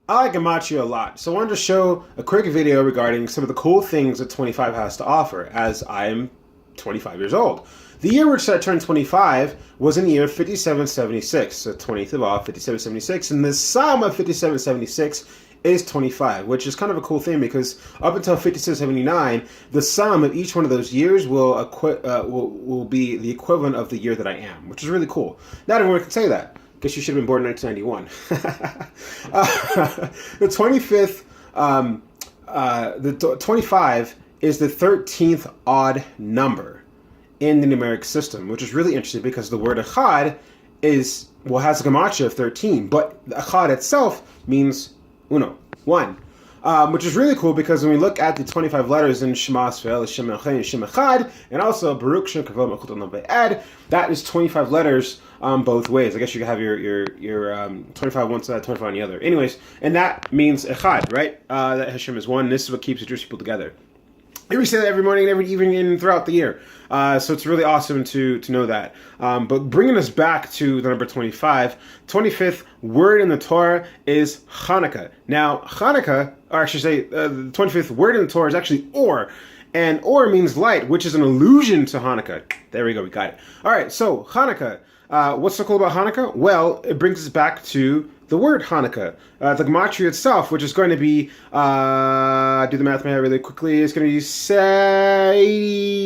I like Gematria a lot, so I wanted to show a quick video regarding some of the cool things that 25 has to offer, as I am 25 years old. The year which I turned 25 was in the year 5776, so 20th of all, 5776, and the sum of 5776 is 25, which is kind of a cool thing because up until 5779, the sum of each one of those years will be the equivalent of the year that I am, which is really cool. Not everyone can say that. Guess you should have been born in 1991. The 25th, the 25 is the 13th odd number in the numeric system, which is really interesting because the word echad has a gematria of 13, but echad itself means uno, one. Which is really cool because when we look at the 25 letters in Shema Israel, Shem Eloheinu, Shem Echad, and also Baruch Shem Kavod Malchut Olam Ve'ed, that is 25 letters both ways. I guess you could have your 25 one side, 25 on the other. Anyways, and that means Echad, right? That Hashem is one. This is what keeps the Jewish people together. We say that every morning and every evening and throughout the year. So it's really awesome to know that. But bringing us back to the number 25, 25th word in the Torah is Hanukkah. Now, Hanukkah, or I should say, the 25th word in the Torah is actually Or. And Or means light, which is an allusion to Hanukkah. There we go, we got it. All right, so Hanukkah. What's so cool about Hanukkah? Well, it brings us back to the word Hanukkah. The Gematria itself, which is going to be, do the math in my head really quickly, it's going to be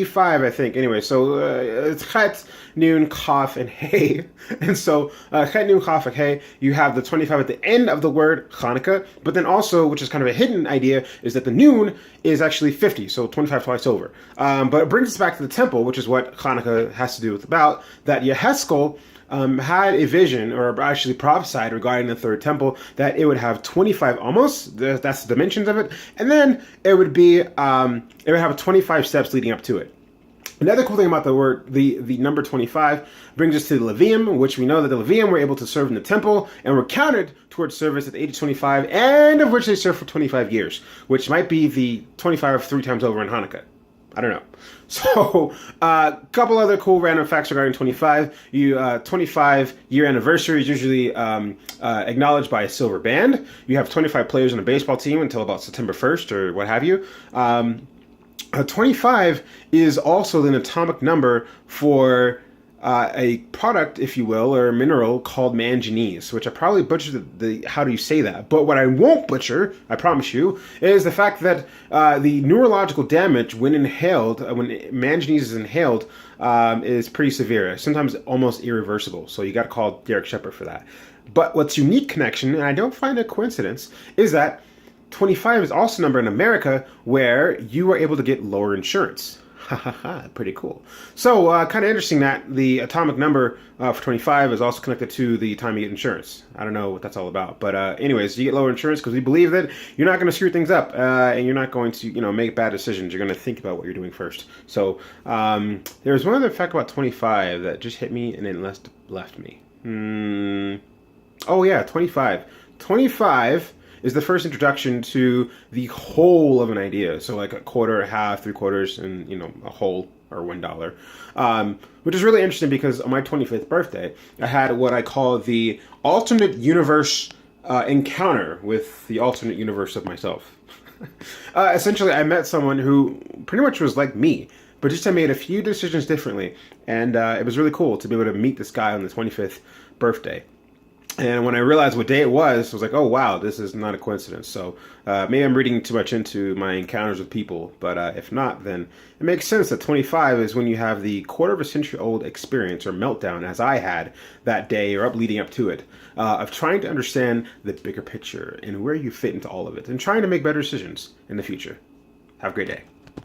85, I think. Anyway, so it's Chet, Nun, Kaf, and Hey. And so, Chet, Nun, Kaf, and Hey, you have the 25 at the end of the word Hanukkah, but then also, which is kind of a hidden idea, is that the Nun is actually 50, so 25 twice over. But it brings us back to the temple, which is what Hanukkah has to do with about, that Yehezkel had a vision, or actually prophesied regarding the third temple, that it would have 25 almost, that's the dimensions of it, and then it would have 25 steps leading up to it. Another cool thing about the number 25 brings us to the Levium, which we know that the Levium were able to serve in the temple and were counted towards service at the age of 25, and of which they served for 25 years, which might be the 25 three times over in Hanukkah. I don't know. So, a couple other cool random facts regarding 25. 25-year anniversary is usually acknowledged by a silver band. You have 25 players on a baseball team until about September 1st or what have you. 25 is also an atomic number for a product, if you will, or a mineral called manganese, which I probably butchered the how do you say that. But what I won't butcher, I promise you, is the fact that the neurological damage when inhaled, when manganese is inhaled, is pretty severe, sometimes almost irreversible. So you got to call Derek Shepard for that. But what's unique connection, and I don't find a coincidence, is that 25 is also a number in America where you are able to get lower insurance. Ha ha ha, pretty cool. So, kind of interesting that the atomic number for 25 is also connected to the time you get insurance. I don't know what that's all about. But anyways, you get lower insurance because we believe that you're not going to screw things up and you're not going to, make bad decisions. You're going to think about what you're doing first. So, there's one other fact about 25 that just hit me and then left me. Oh, yeah, 25. 25 is the first introduction to the whole of an idea. So like a quarter, a half, three quarters, and a whole, or $1. Which is really interesting because on my 25th birthday, I had what I call the alternate universe encounter with the alternate universe of myself. Essentially, I met someone who pretty much was like me, but just I made a few decisions differently. And it was really cool to be able to meet this guy on the 25th birthday. And when I realized what day it was, I was like, oh, wow, this is not a coincidence. So maybe I'm reading too much into my encounters with people. But if not, then it makes sense that 25 is when you have the quarter of a century old experience or meltdown, as I had that day or leading up to it, of trying to understand the bigger picture and where you fit into all of it and trying to make better decisions in the future. Have a great day.